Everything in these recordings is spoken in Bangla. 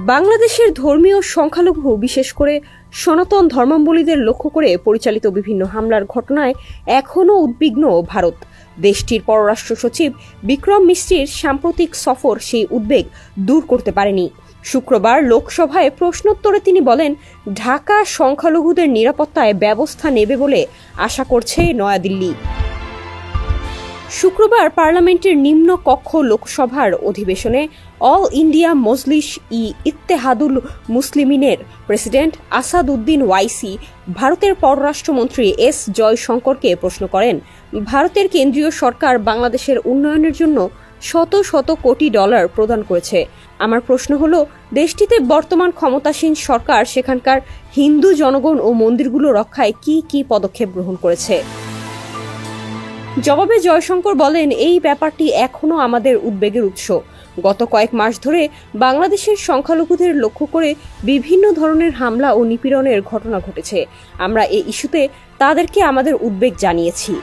বাংলাদেশের ধর্মীয় সংখ্যালঘু বিশেষ করে সনাতন ধর্মাবলম্বীদের লক্ষ্য করে পরিচালিত বিভিন্ন হামলার ঘটনায় এখনও উদ্বিগ্ন ভারত। দেশটির পররাষ্ট্র সচিব বিক্রম মিশ্রির সাম্প্রতিক সফর সেই উদ্বেগ দূর করতে পারেনি। শুক্রবার লোকসভায় প্রশ্নোত্তরে তিনি বলেন, ঢাকা সংখ্যালঘুদের নিরাপত্তায় ব্যবস্থা নেবে বলে আশা করছে নয়াদিল্লি। শুক্রবার পার্লামেন্টের নিম্ন কক্ষ লোকসভার অধিবেশনে অল ইন্ডিয়া মজলিস ই ইত্তেহাদুল মুসলিমিনের প্রেসিডেন্ট আসাদ উদ্দিন ওয়াইসি ভারতের পররাষ্ট্রমন্ত্রী এস জয়শঙ্করকে প্রশ্ন করেন, ভারতের কেন্দ্রীয় সরকার বাংলাদেশের উন্নয়নের জন্য শত শত কোটি ডলার প্রদান করেছে। আমার প্রশ্ন হলো, দেশটিতে বর্তমান ক্ষমতাসীন সরকার সেখানকার হিন্দু জনগণ ও মন্দিরগুলো রক্ষায় কি কি পদক্ষেপ গ্রহণ করেছে? জবাবে জয়শঙ্কর বলেন, এই ব্যাপারটি এখনও আমাদের উদ্বেগের উৎস। গত কয়েক মাস ধরে বাংলাদেশের সংখ্যালঘুদের লক্ষ্য করে বিভিন্ন ধরনের হামলা ও নিপীড়নের ঘটনা ঘটেছে। আমরা এই ইস্যুতে তাদেরকে আমাদের উদ্বেগ জানিয়েছি।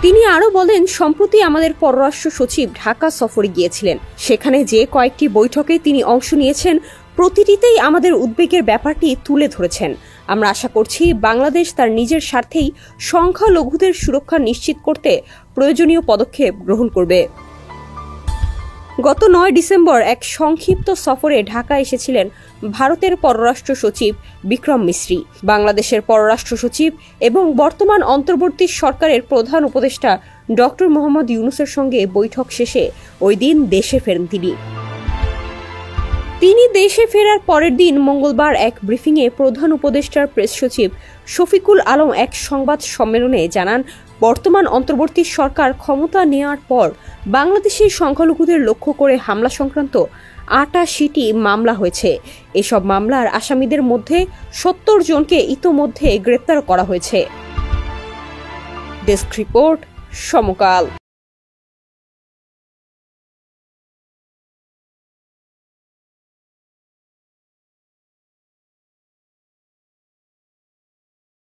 তিনি আরও বলেন, সম্প্রতি আমাদের পররাষ্ট্র সচিব ঢাকা সফরে গিয়েছিলেন। সেখানে যে কয়েকটি বৈঠকে তিনি অংশ নিয়েছেন, প্রতিটিতেই আমাদের উদ্বেগের ব্যাপারটি তুলে ধরেছেন। আমরা আশা করছি বাংলাদেশ তার নিজের স্বার্থেই সংখ্যালঘুদের সুরক্ষা নিশ্চিত করতে প্রয়োজনীয় পদক্ষেপ গ্রহণ করবে। গত 9 ডিসেম্বর এক সংক্ষিপ্ত সফরে ঢাকা এসেছিলেন ভারতের পররাষ্ট্র সচিব বিক্রম মিশ্রি। বাংলাদেশের পররাষ্ট্র সচিব এবং বর্তমান অন্তর্বর্তী সরকারের প্রধান উপদেষ্টা ডক্টর মোহাম্মদ ইউনূসের সঙ্গে বৈঠক শেষে ওই দিন দেশে ফেরেন তিনি দেশে ফেরার পরের দিন মঙ্গলবার এক ব্রিফিংয়ে প্রধান উপদেষ্টার প্রেস সচিব শফিকুল আলম এক সংবাদ সম্মেলনে জানান, বর্তমান অন্তর্বর্তী সরকার ক্ষমতা নেওয়ার পর বাংলাদেশের সংখ্যালঘুদের লক্ষ্য করে হামলা সংক্রান্ত 88টি মামলা হয়েছে। এসব মামলার আসামিদের মধ্যে 70 জনকে ইতোমধ্যে গ্রেপ্তার করা হয়েছে। ডেস্ক রিপোর্ট, সমকাল।